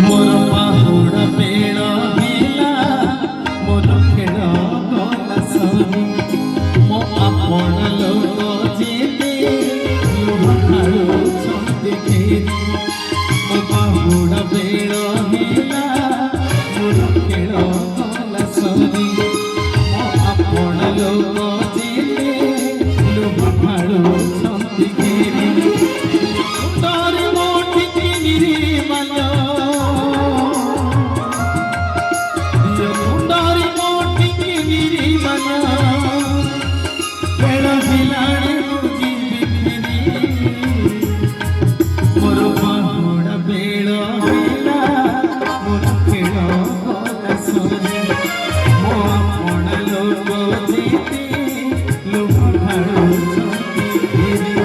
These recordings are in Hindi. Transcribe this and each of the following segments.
मोर पाहुड़ बेल हेला मोर खेल गला सरी मो आपण लोक जेते लुह ढाळुछंती घेरी मो पाहुड़ बेल हेला मोर खेल गला सरी मो आपण लोक जेते लुह ढाळुछंती घेरी तारे मोठी किनिरी माला तारे मोठी किनिरी माला बेल हिलाड़े मुझी बिखरी मोर पाहुड़ बेल हेला मोर खेल गला सरी मो आपण लोक जेते लुह ढाळुछंती घेरी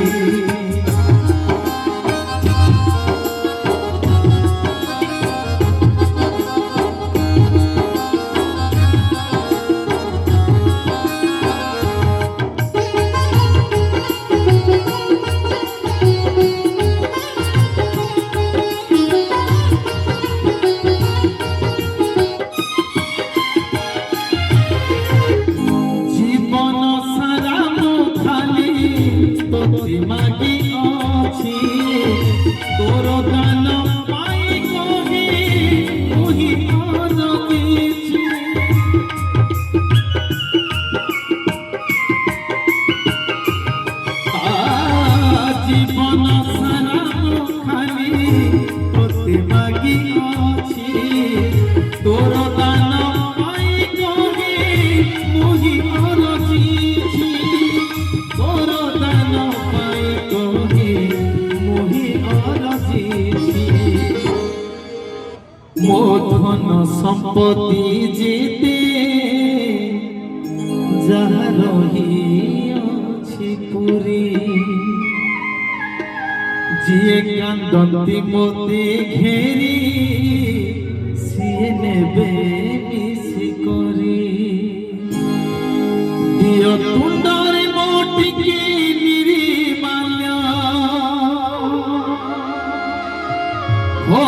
मागी अछि तोर दान पाई कहि मोहि आनंदिछि जीवन सारा खाली तोते मागी अछि तोर दान पाई कहि मोहि आनंदिछि तोर दान मो धन संपत्ति जेते जहा रही अछि पुरी जिए कांदती मोते घेरी सिए नेबे मिसी करी दियो तुंडारे मोटी की निरी माल्या हो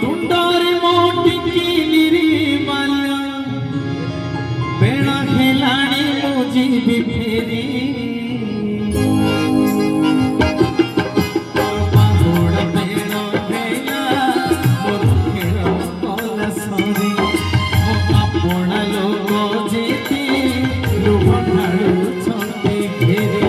तुंडारे मोटी किनिरी माला बेला हेलाणी मुझी भी फेरी पाहुड़ बेल हेला मोर खेल गला सरी मो आपण लोक जेते लुह ढाळुछंती घेरी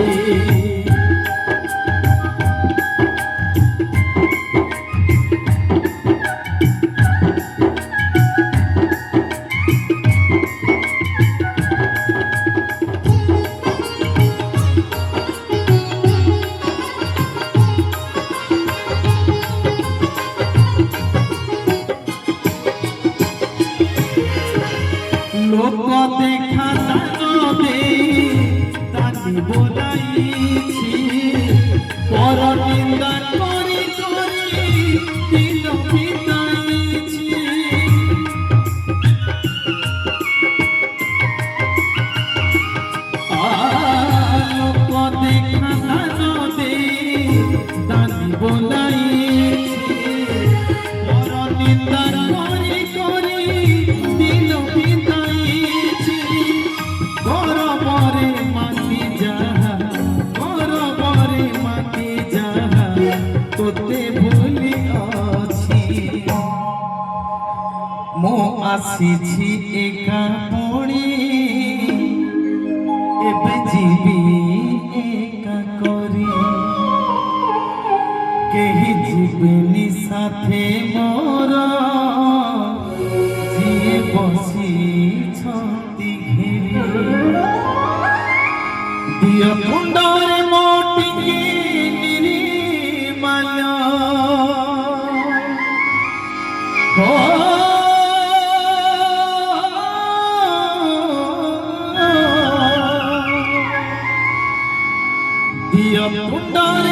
लोक देखा दान दे तानी बोलाइछि पर निंदा करी करी दिल बिताइछि लोक देखा दान दे तानी बोलाइछि पर निंदा करी करी दिल बिताइछि गौरवरे माटी जाहा गौरवरे माटी जाहा तोते भूली अछि मो आसीछि एका पुणी एबे जीवी एका करी केही जीवनी साथे मोर जिए बसी छंती घेरी दिया तुंडारे मोटी किनिरी माला हो दिया तुंडारे